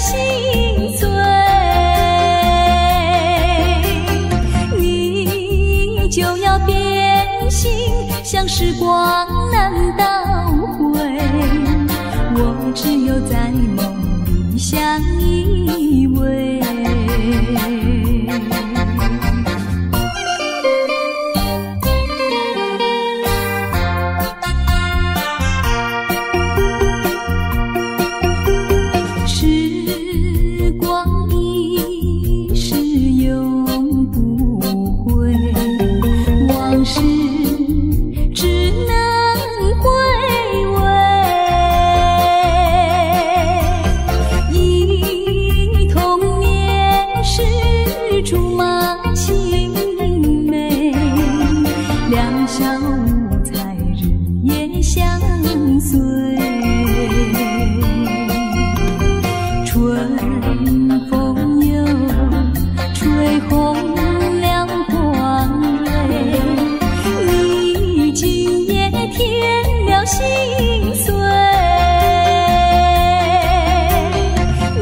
心碎，你就要变心，像时光难倒回。我只有在梦里相依偎。时光一逝永不回，往事只能回味。忆童年时竹马青梅，两小无猜日夜相随。春风又吹红了光蕊，你今夜添了心碎，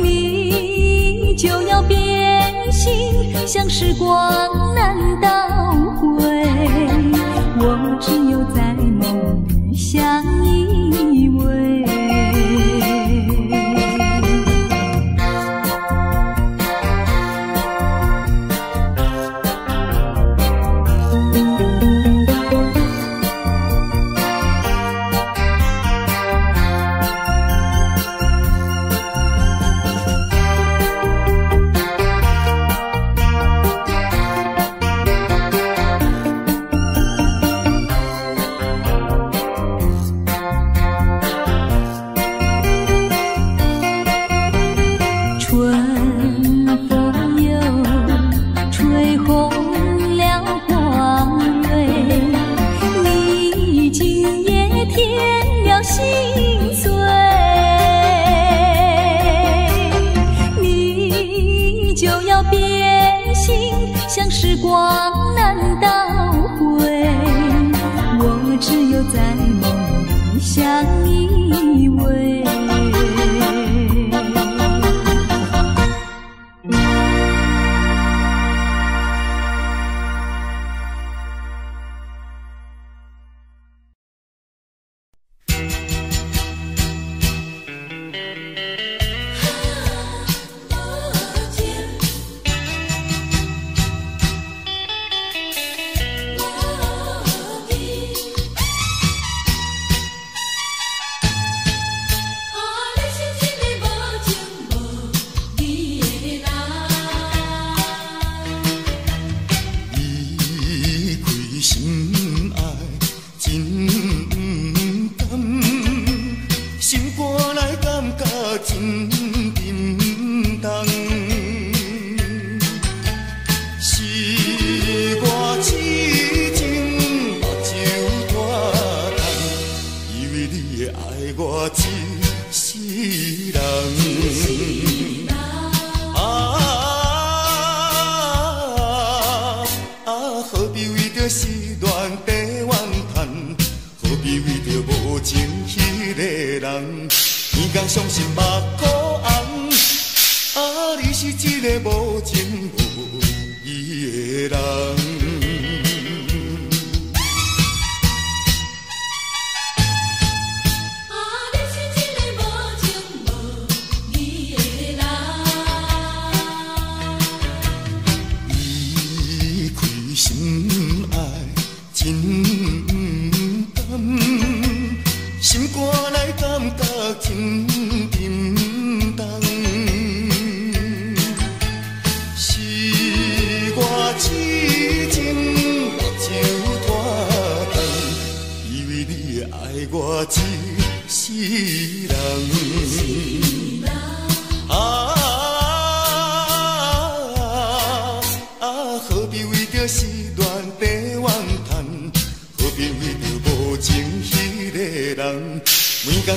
你就要变心，像时光难倒回。我只有在梦里相依偎。春风又吹红了光蕊，你今夜添了心碎，你就要变心，像时光难倒回。我只有在梦里相依偎。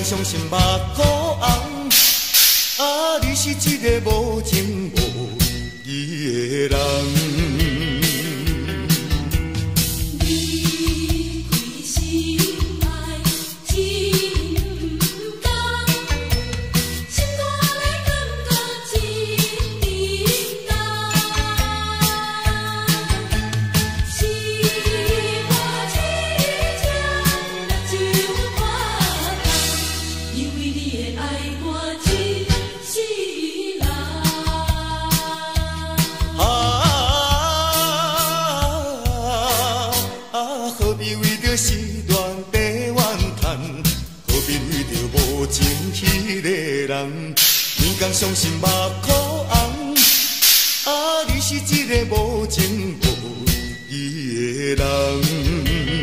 相信目眶红，你是一个无情无义的人。人，天公相信目眶红。啊，你是一个无情无义的人。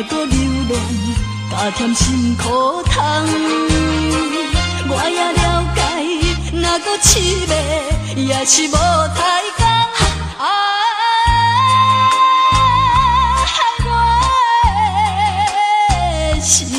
若搁流恋，加添心苦痛。我也了解，若搁凄迷，也是无太工。害我的是长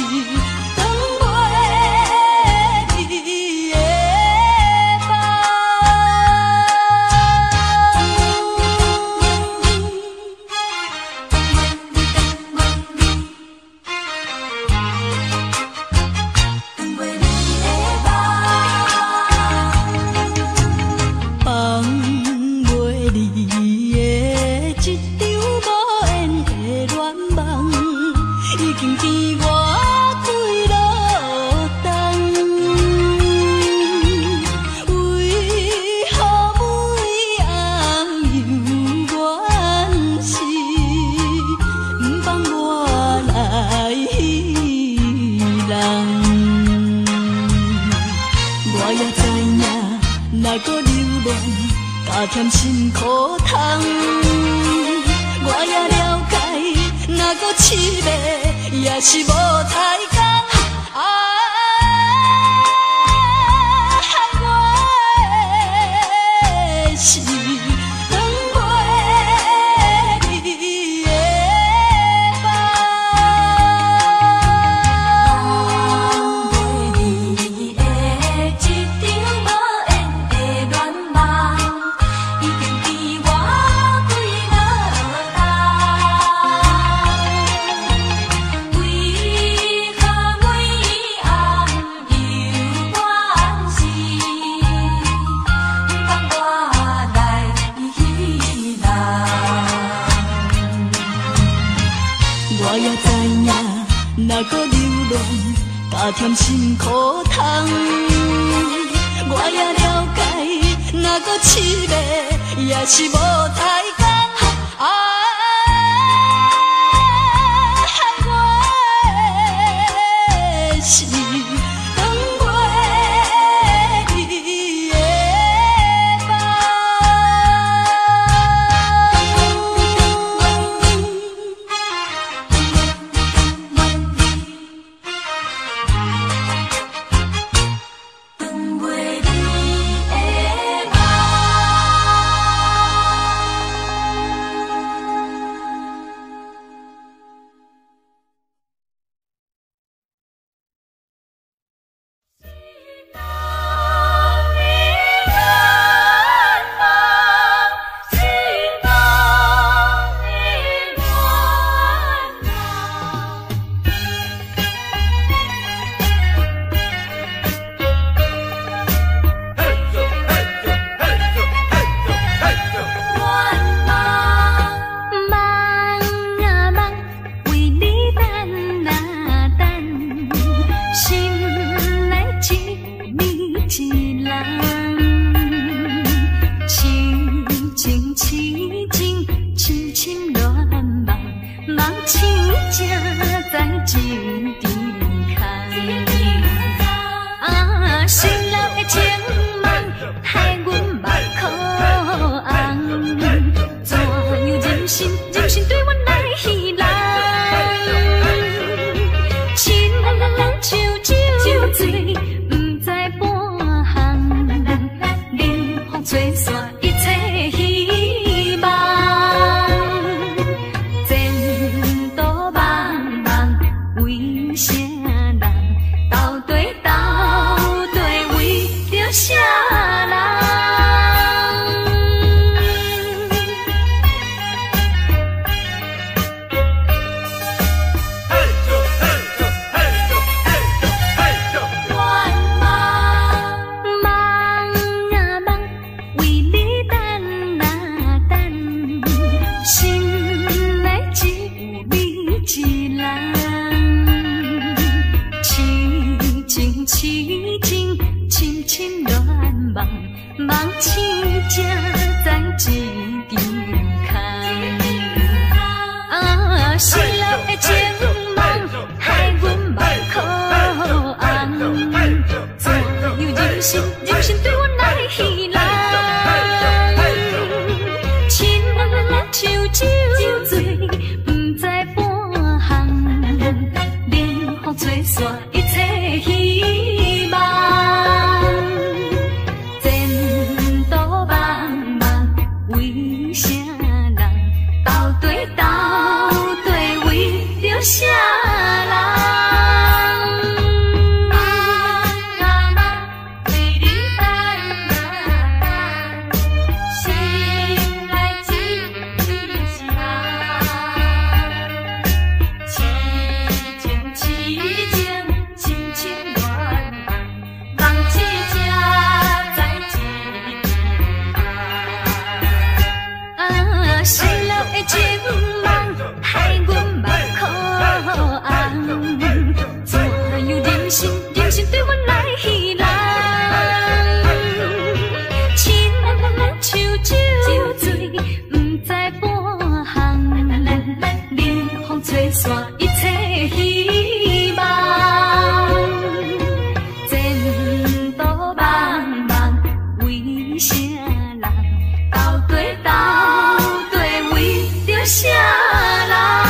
袂离的加添心苦痛，我也了解，若搁凄迷，也是无太工。害我的是长袂离的梦，长袂离的一场无缘的恋梦。若搁流恋，加添心苦痛。我也了解，若搁凄迷，也是无太工。害我的是长袂离的手酒醉，不知半行。下来。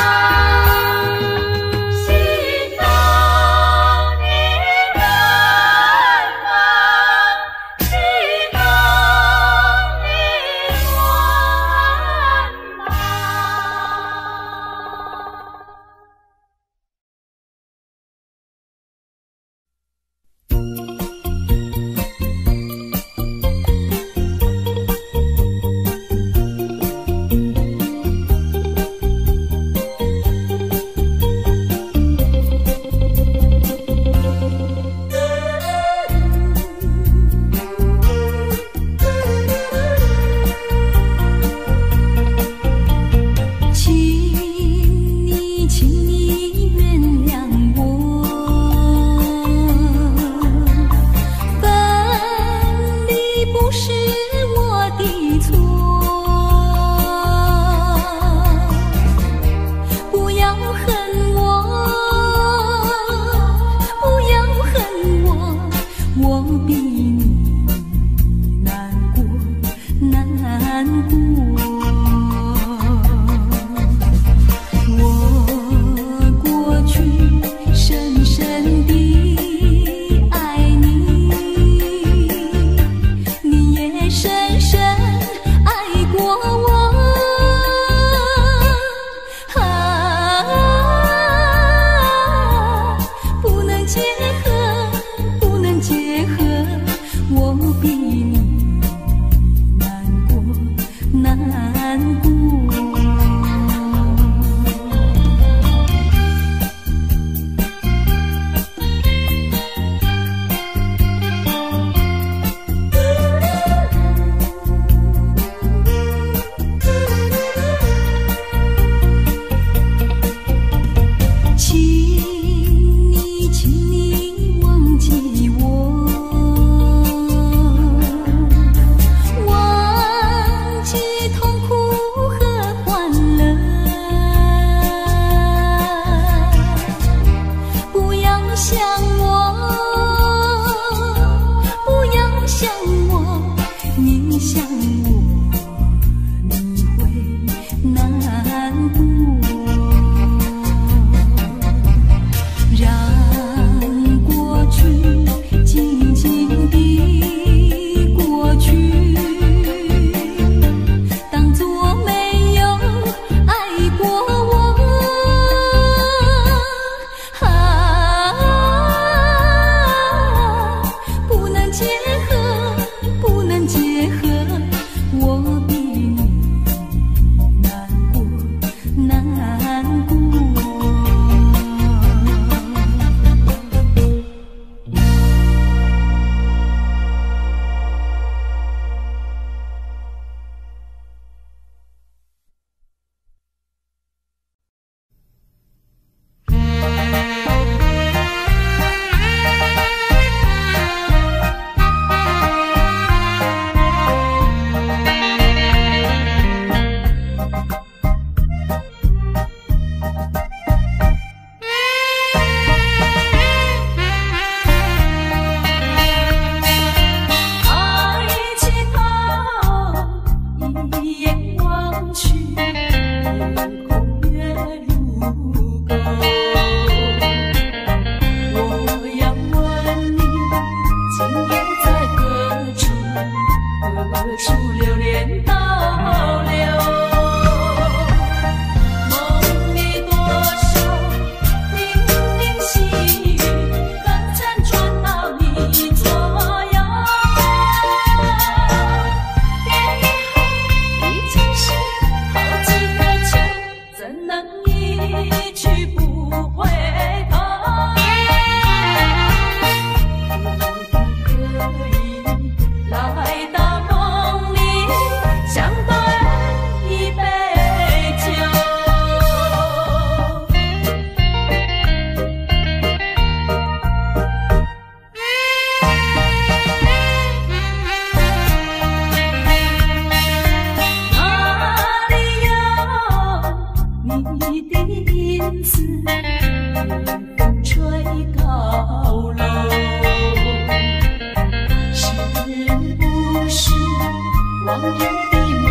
往日的梦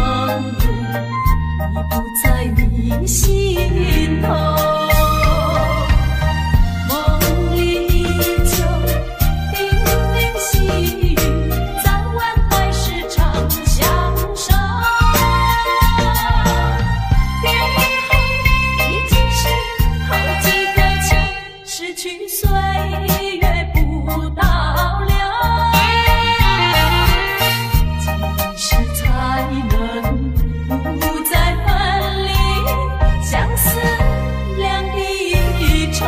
里，你不在，你心头。梦里依旧叮咛细语，早晚还是常相守。别以后已经是好几个秋，失去岁月不倒流。几时才能不再分离？相思两地愁。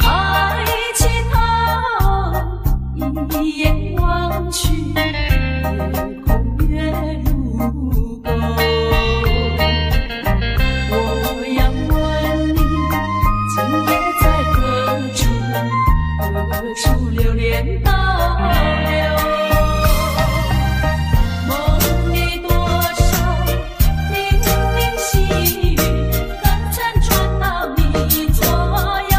爱情头一眼望去，夜空月如钩。我要问你，今夜在何处？何处流连倒流？梦里多少叮咛细语，可曾传到你左右？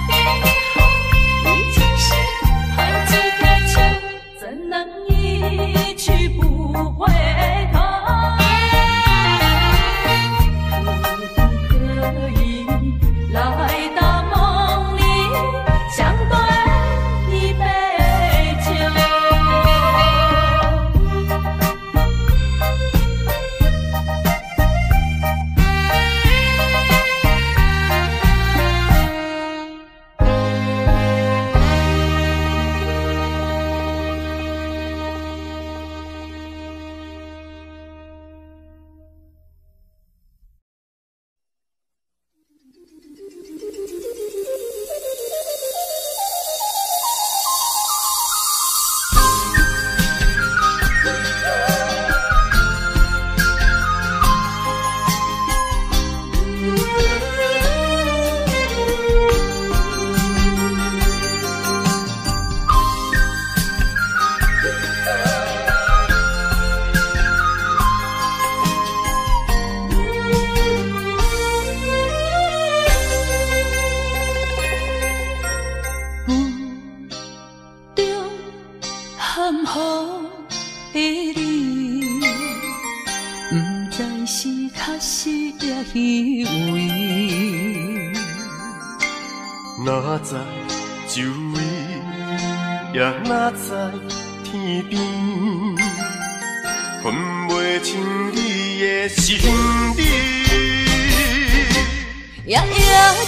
别以后已经是好几个秋，怎能一去不回头？可不可以来到梦里，相对一杯酒？含糊的你，不知是确实也虚伪。哪知周围，也哪知天边，分袂清你的心理。夜夜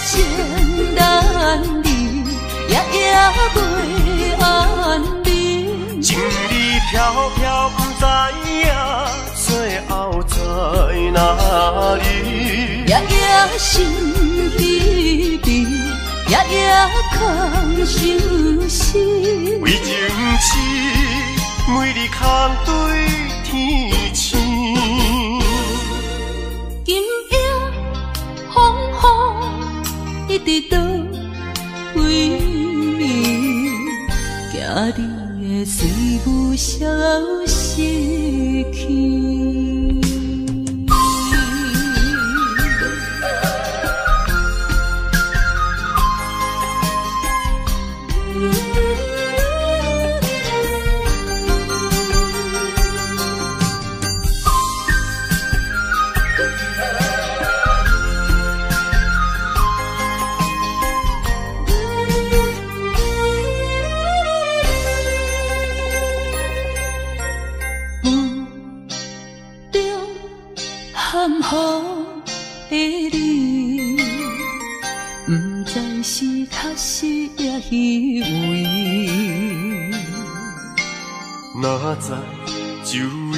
情难离，夜夜袂安眠。情理飘飘，不知影最后在哪里。夜夜心稀微，夜夜空相思。为情痴，每日空对天星。今夜风雨一直倒位，惊你的随无消息去。含糊的你，不知是确实也虚伪。哪知周围，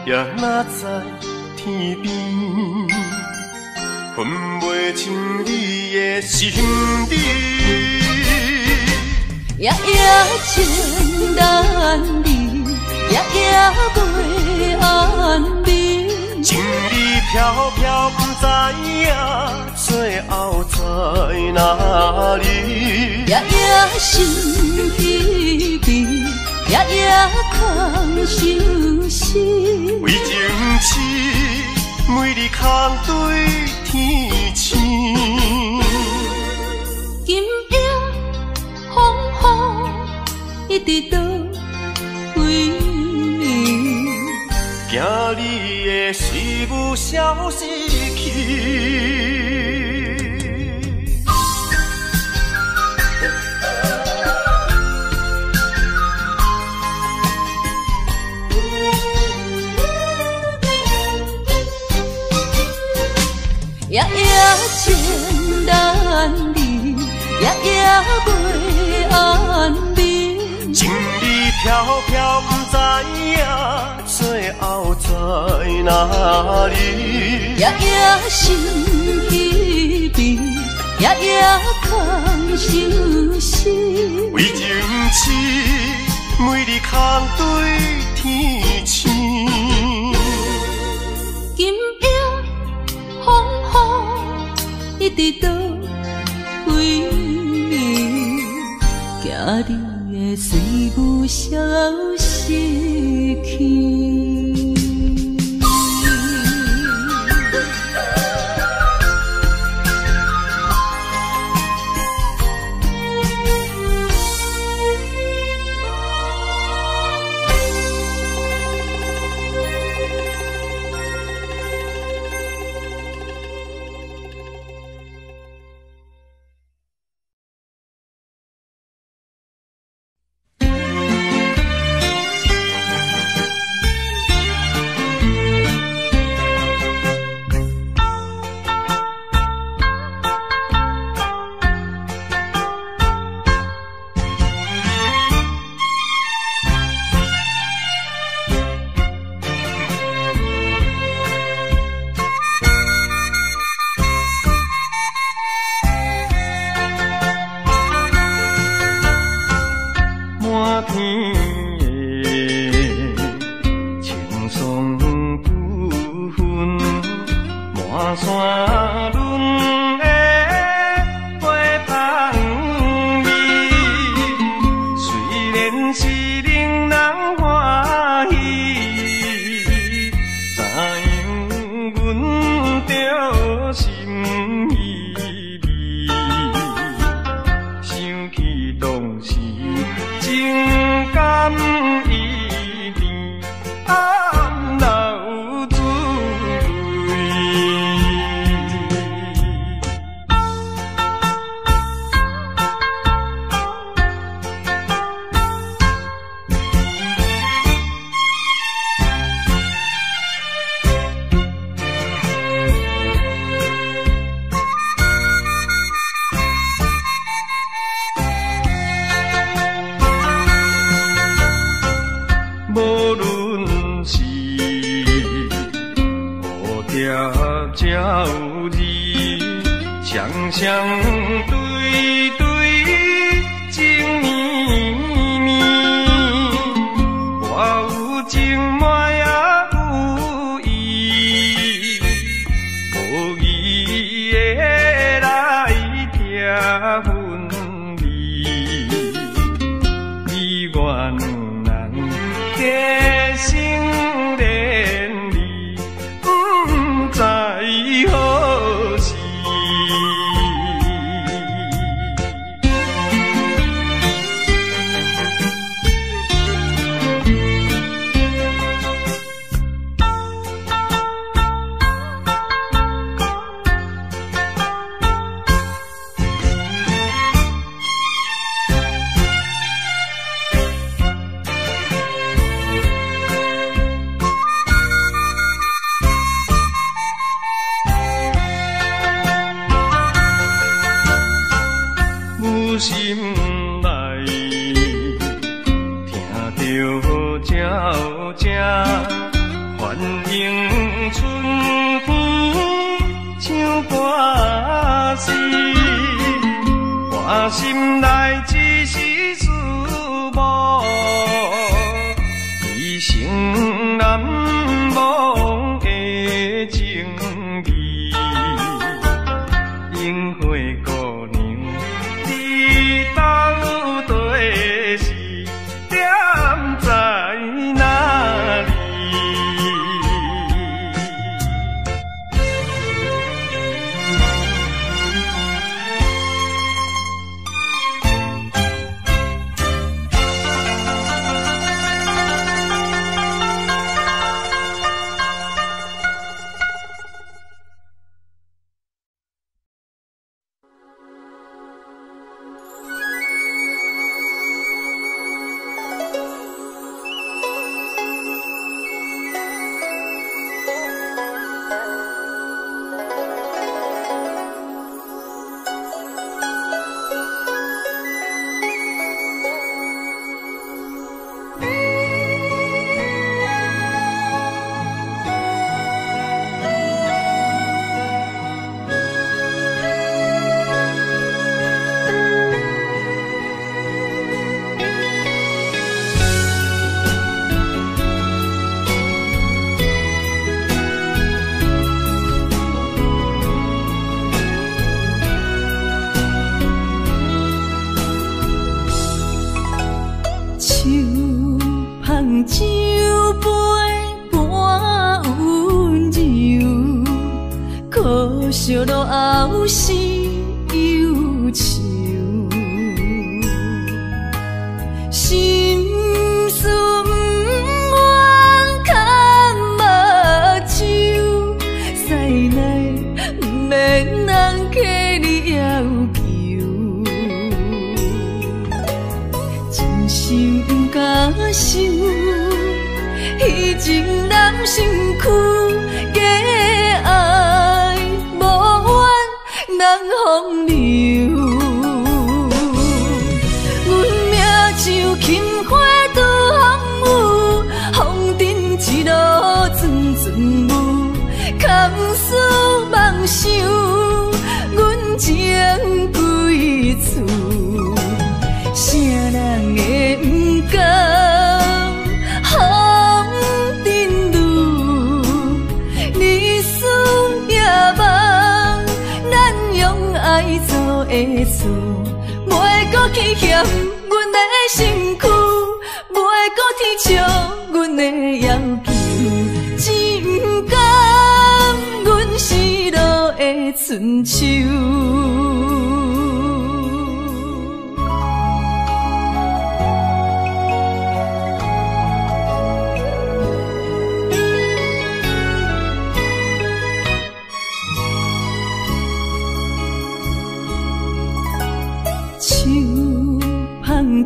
也哪知天边，分袂清你的心理。夜夜情难离，夜夜袂安眠。情理飘飘，不知影最后在哪里。夜夜心稀微，夜夜空相对天星。今夜风雨一直倒位，惊你的随舞消失去。夜夜情难离，夜夜袂安眠。情意飘飘，不知影最后在哪里。夜夜心稀微，夜夜空相思。为情痴，每日空对天星。今夜风雨一直倒位，惊你的随舞消失去。心内只是思慕，一生难忘的情义。樱花姑娘，你到底是点在哪里？惜落后是忧愁，心事不愿牵目睭，使来不免人客你要求，真心不敢想，彼情人身躯假爱无缘人风流，阮命像轻花拄风雨，风尘一路阵阵雾，空思梦想，阮情归厝，啥人会不甘风尘路，日思夜梦，咱用爱做的事，袂搁去嫌阮的身躯，袂搁天笑阮的要求，只不甘阮失落的春秋。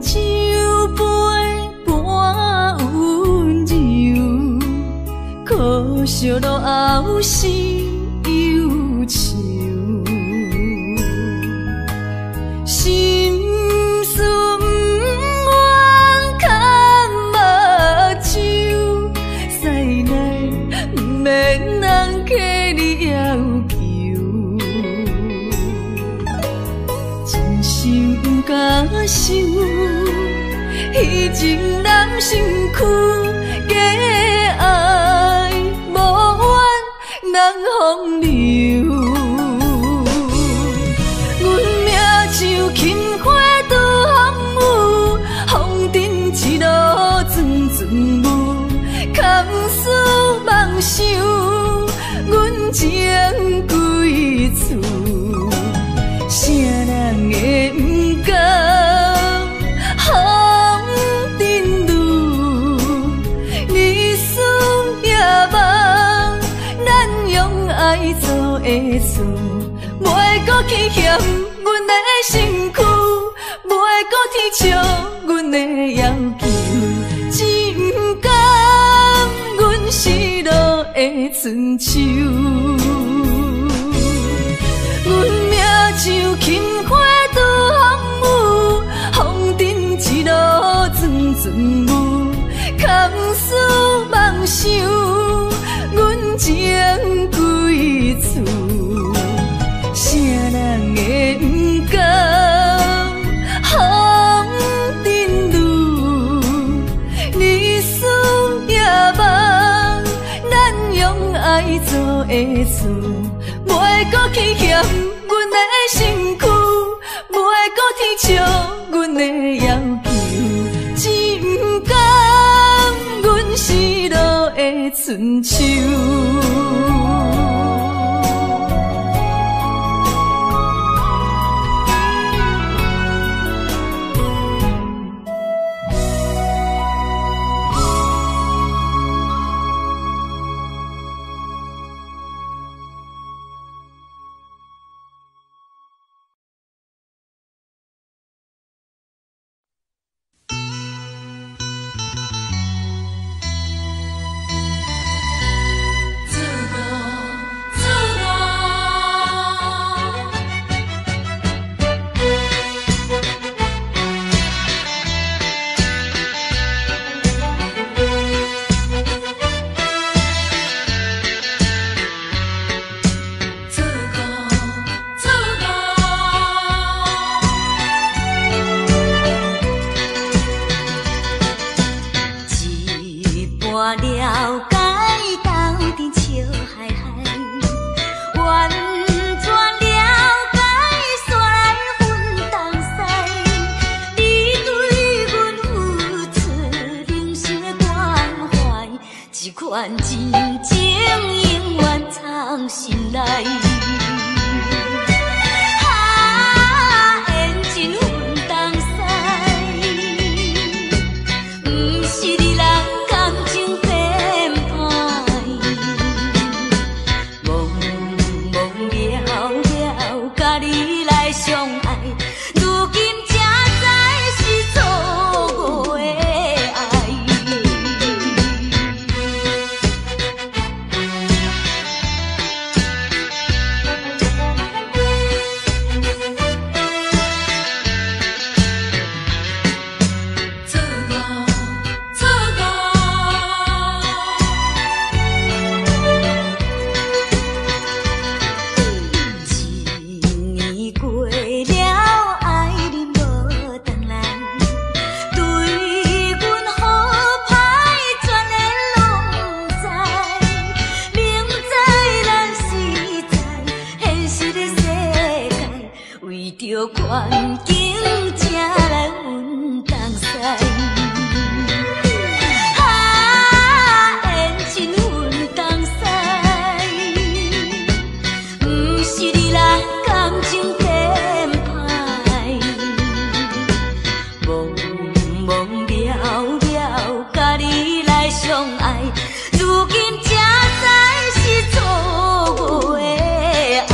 酒杯半温柔，可惜落后是忧愁，心事不愿牵目睭，使来不免人客你要求，真心不敢想，彼情人身躯假爱无缘人风流，阮命像轻花拄风雨，风尘一路阵阵雾，空思梦想，阮情归厝，啥人会不甘风尘路，日思夜梦，咱用爱做的事，袂搁去嫌阮的身躯，袂搁天笑阮的要求，只不甘阮失落的春秋。阮命像轻花拄风雨，风尘一路阵阵雾，空思梦想，阮情归厝，啥人会不甘风尘路，日思夜梦，咱用爱做的事，袂搁去嫌阮的身躯，袂搁天笑阮的要求，只不甘阮失落的春秋。款真情永远藏心内。着环境才来阮东西。缘尽阮东西，不是你来感情变歹，茫茫渺渺，甲你来相爱，如今才知是错误的爱。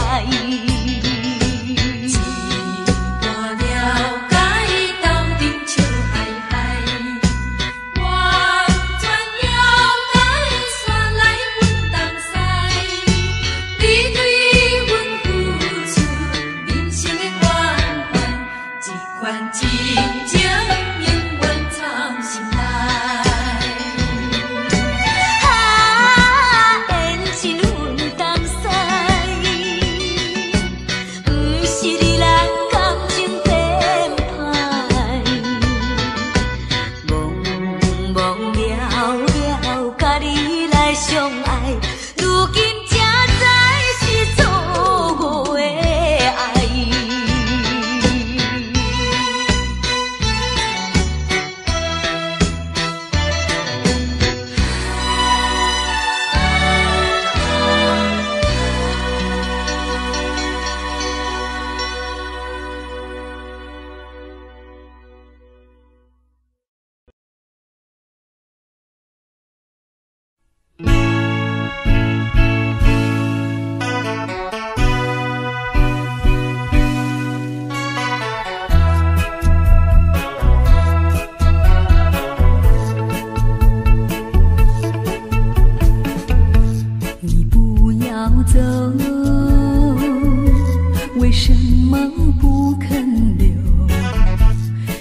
为什么不肯留？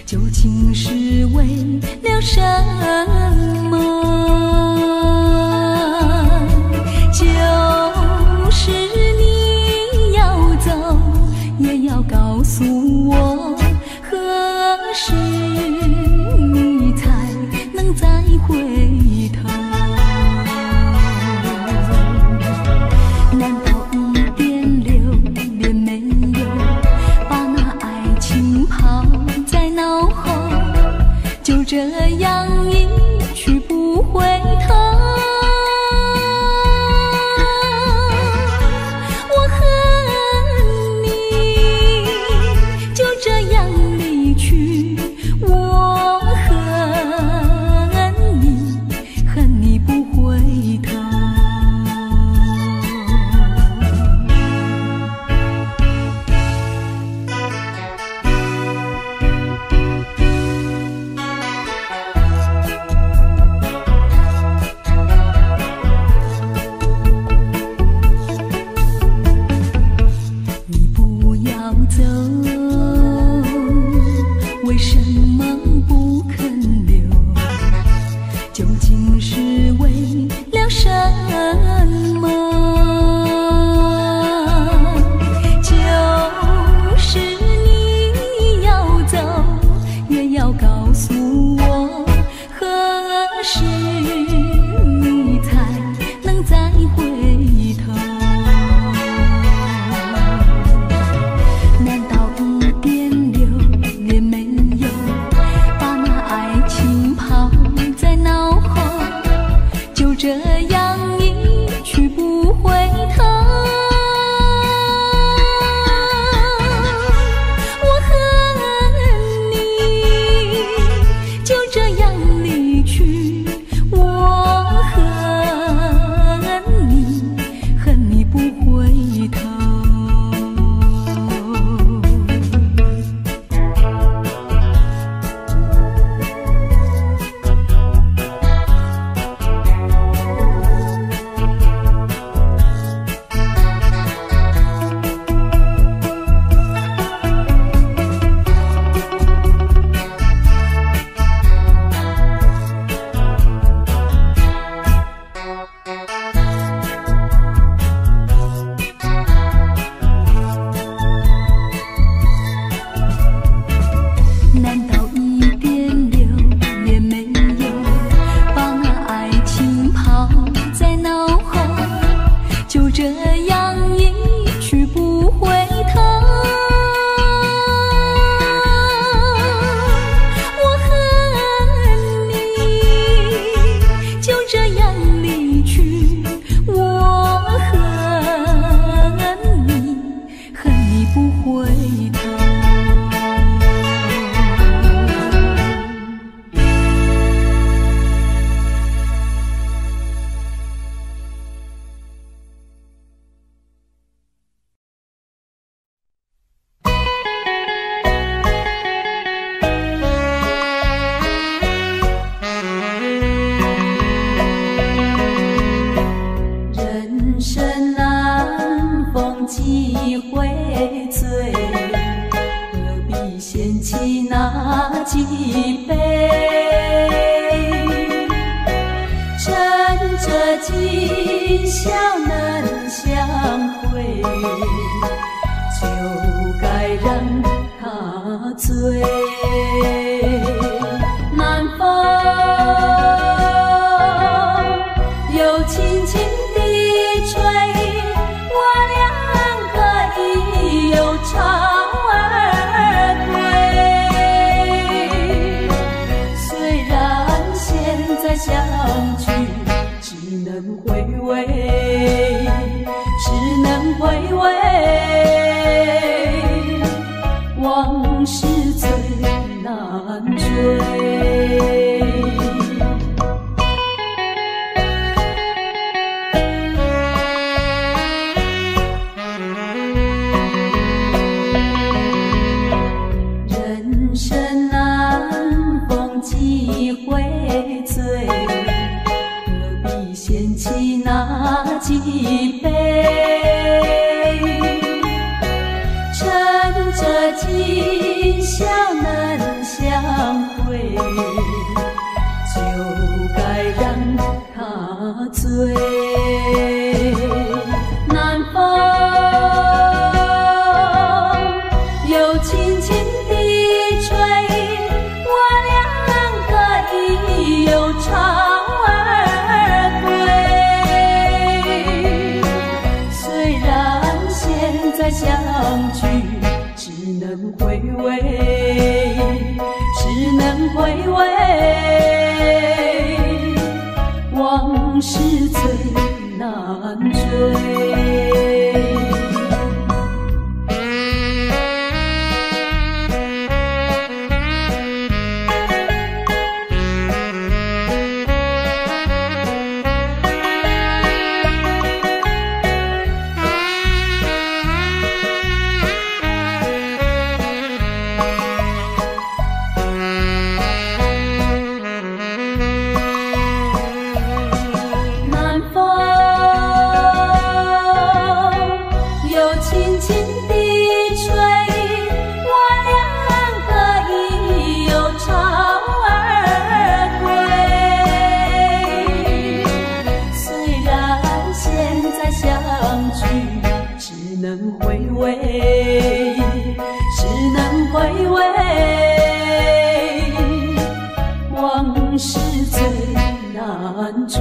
究竟是为了什么？就是你要走，也要告诉我，何时你才能再回头？难道一点留恋没有，把那爱情抛在脑后，就这样一去不回头？我恨你，就这样离去，我恨你，恨你不回头。走，为什么不肯留？究竟是为了什么？就是你要走，也要告诉我，何时你才能再回头？这样一去不回头，我恨你，就这样离去，我恨你，恨你不回头。今宵能相会，就该让它醉。南风又轻轻地吹，我俩可以有巢而归。虽然现在相聚只能回味，只能回味，往事最难追。人生难逢几回醉，何必嫌弃那几杯？趁着今宵能相会，就该让它醉。南风又轻轻地吹，我俩可以有巢而归。虽然现在相聚只能回味，只能回味，往事最难追。往事最难追。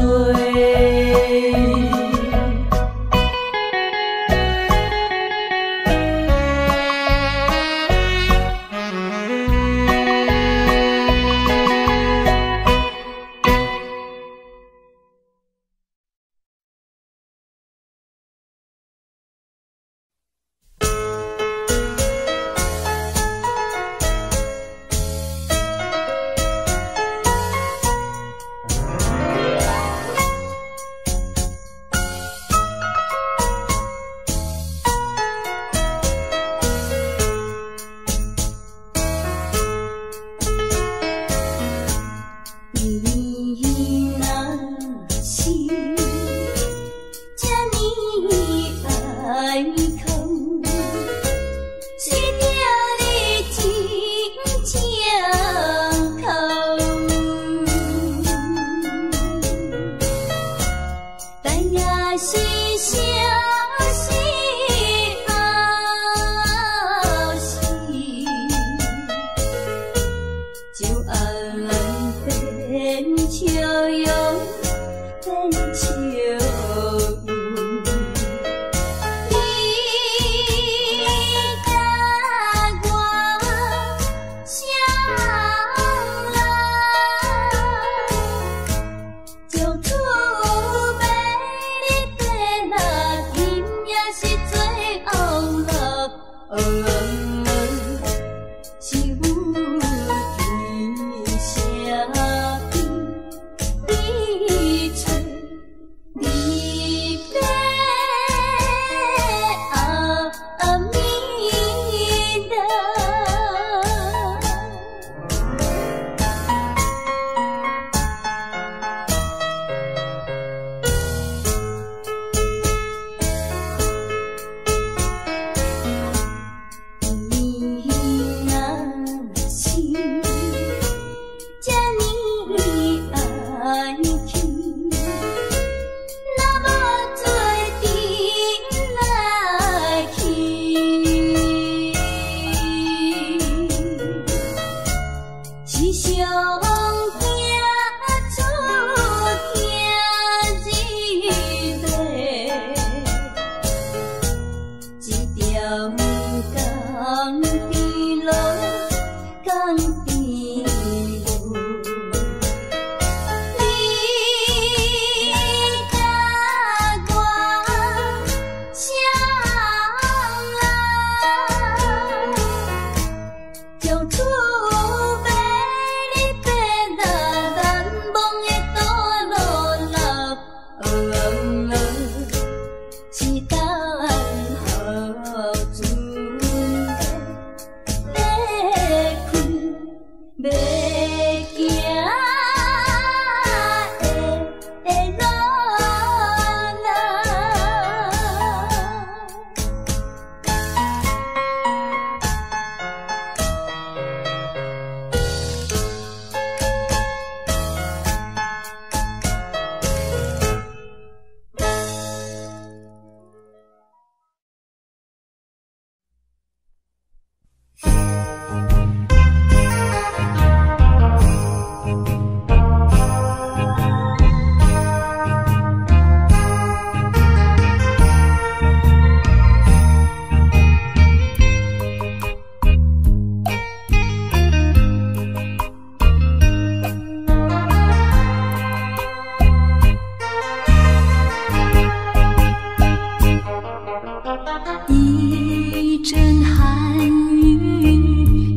一阵寒雨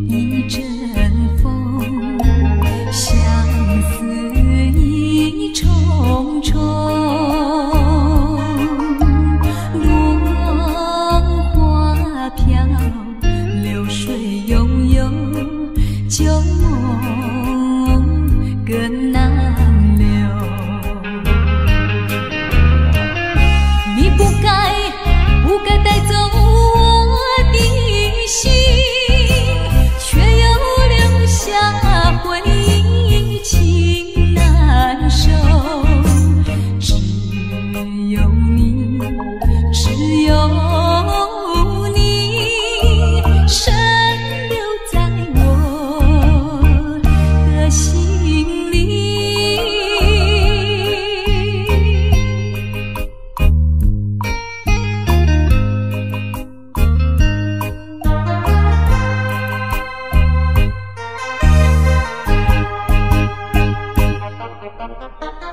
一阵风，相思意重重，落花飘，流水悠悠，旧梦更难留。你不该带走我的心，却又留下回忆，情难收。只有你，只有你，深留在我的心里。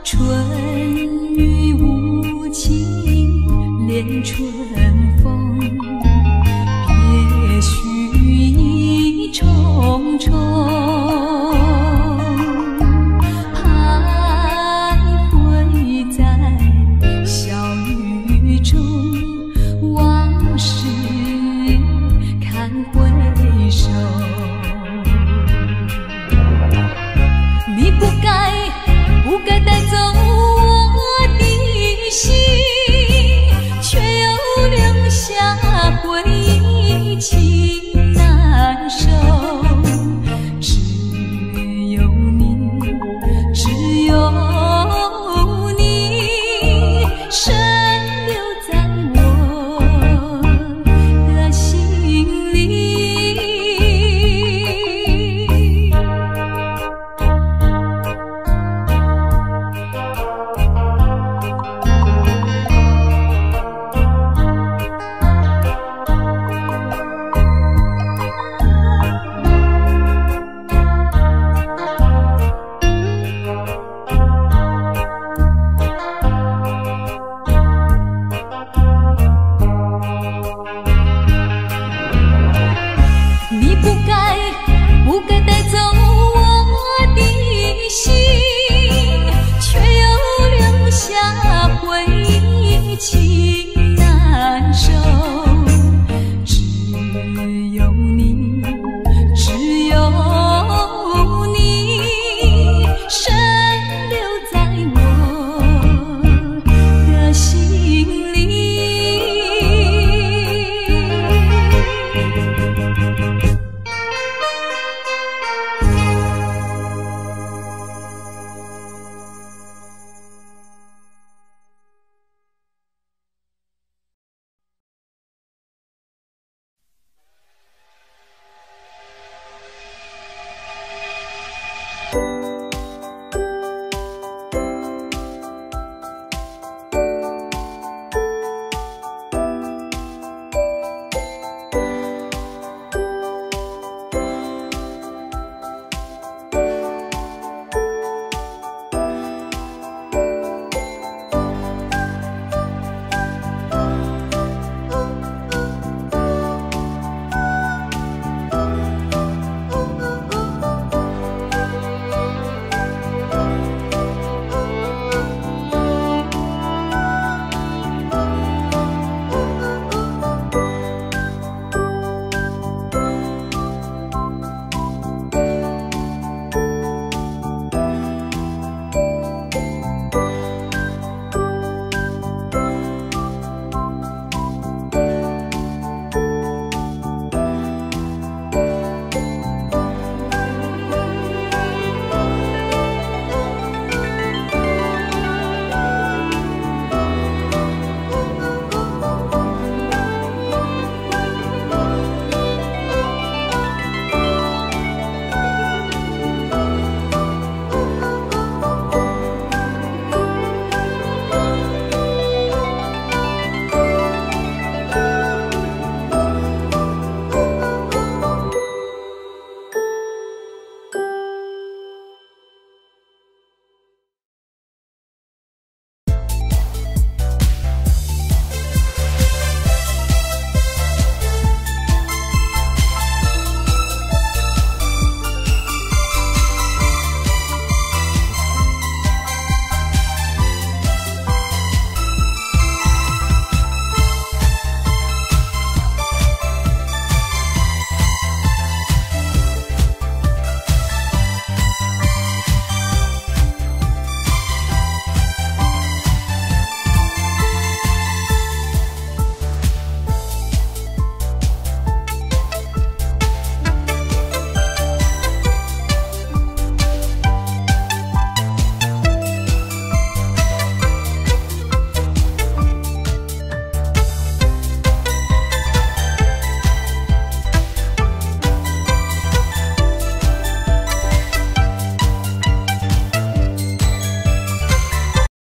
春雨无情恋春风，别绪意重重，徘徊在小雨中，往事看回首。你不该带走我的心，却又留下回忆，情难收。只有你，只有你，深留在我的心里。你不该带走我的心，却又留下回忆，情